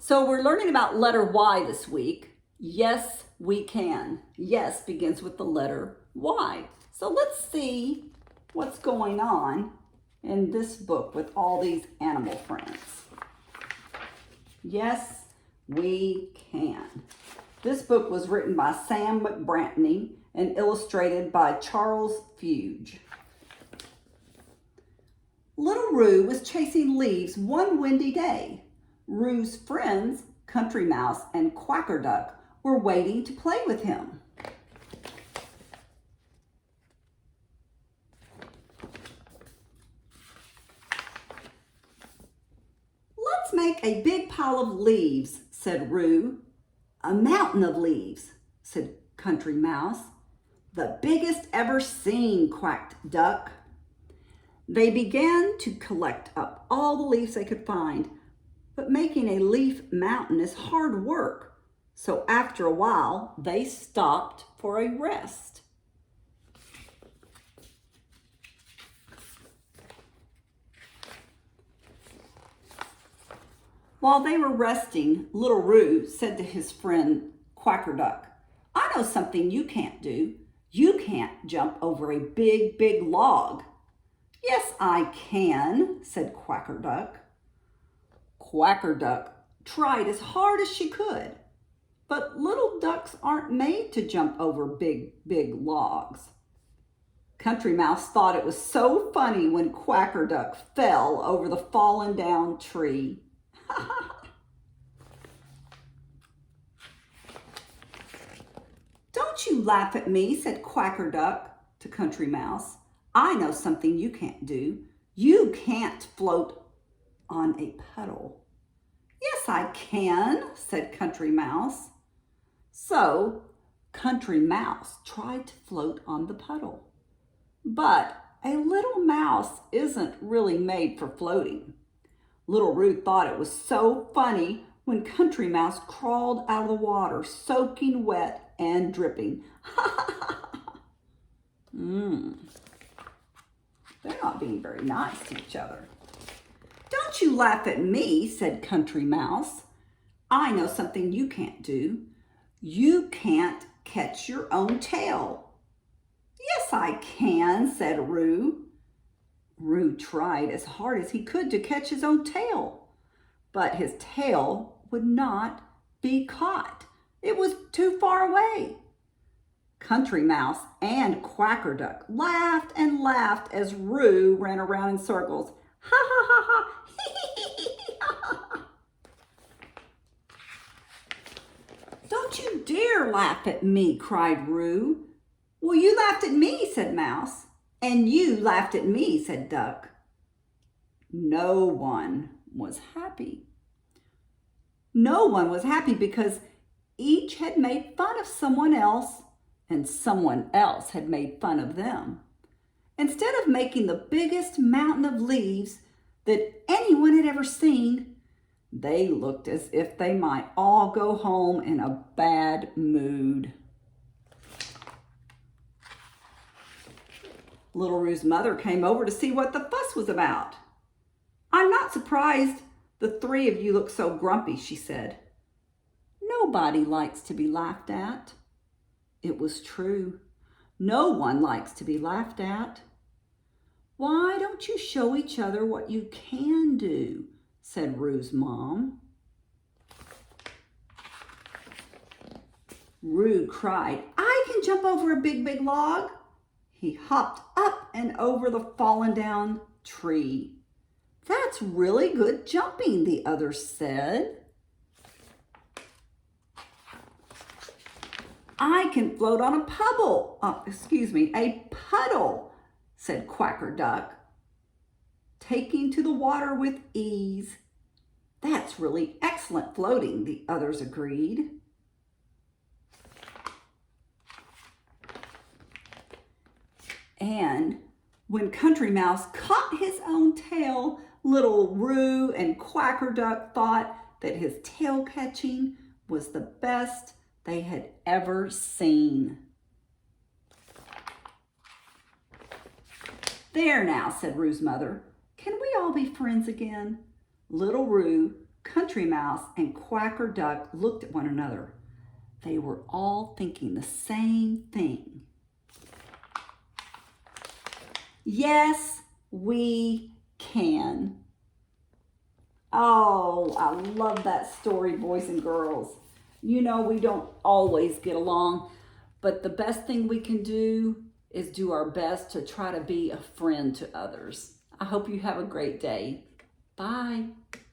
So we're learning about letter Y this week. Yes, we can. Yes begins with the letter Y. So let's see what's going on in this book with all these animal friends. Yes, we can. This book was written by Sam McBratney and illustrated by Charles Fuge. Little Roo was chasing leaves one windy day. Roo's friends, Country Mouse and Quacker Duck, were waiting to play with him. Let's make a big pile of leaves, said Roo. A mountain of leaves, said Country Mouse. The biggest ever seen, quacked Duck. They began to collect up all the leaves they could find, but making a leaf mountain is hard work, so after a while, they stopped for a rest. While they were resting, Little Roo said to his friend Quacker Duck, I know something you can't do. You can't jump over a big, big log. Yes, I can, said Quacker Duck. Quacker Duck tried as hard as she could, but little ducks aren't made to jump over big, big logs. Country Mouse thought it was so funny when Quacker Duck fell over the fallen down tree. Don't you laugh at me, said Quacker Duck to Country Mouse. I know something you can't do. You can't float on a puddle. Yes, I can, said Country Mouse. So Country Mouse tried to float on the puddle. But a little mouse isn't really made for floating. Little Roo thought it was so funny when Country Mouse crawled out of the water, soaking wet and dripping. They're not being very nice to each other. Don't you laugh at me, said Country Mouse. I know something you can't do. You can't catch your own tail. Yes, I can, said Roo. Roo tried as hard as he could to catch his own tail, but his tail would not be caught. It was too far away. Country Mouse and Quacker Duck laughed and laughed as Roo ran around in circles. Ha ha ha ha! Don't you dare laugh at me, cried Roo. Well, you laughed at me, said Mouse. And you laughed at me, said Duck. No one was happy. No one was happy because each had made fun of someone else and someone else had made fun of them. Instead of making the biggest mountain of leaves that anyone had ever seen, they looked as if they might all go home in a bad mood. Little Roo's mother came over to see what the fuss was about. I'm not surprised the three of you look so grumpy, she said. Nobody likes to be laughed at. It was true. No one likes to be laughed at. Why don't you show each other what you can do, said Roo's mom. Roo cried, I can jump over a big, big log. He hopped up and over the fallen down tree. That's really good jumping, the others said. I can float on a puddle, said Quacker Duck, taking to the water with ease. That's really excellent floating, the others agreed. And when Country Mouse caught his own tail, Little Roo and Quacker Duck thought that his tail catching was the best they had ever seen. There now, said Roo's mother. Can we all be friends again? Little Roo, Country Mouse and Quacker Duck looked at one another. They were all thinking the same thing. Yes, we can. Oh, I love that story, boys and girls. You know, we don't always get along, but the best thing we can do is do our best to try to be a friend to others. I hope you have a great day. Bye.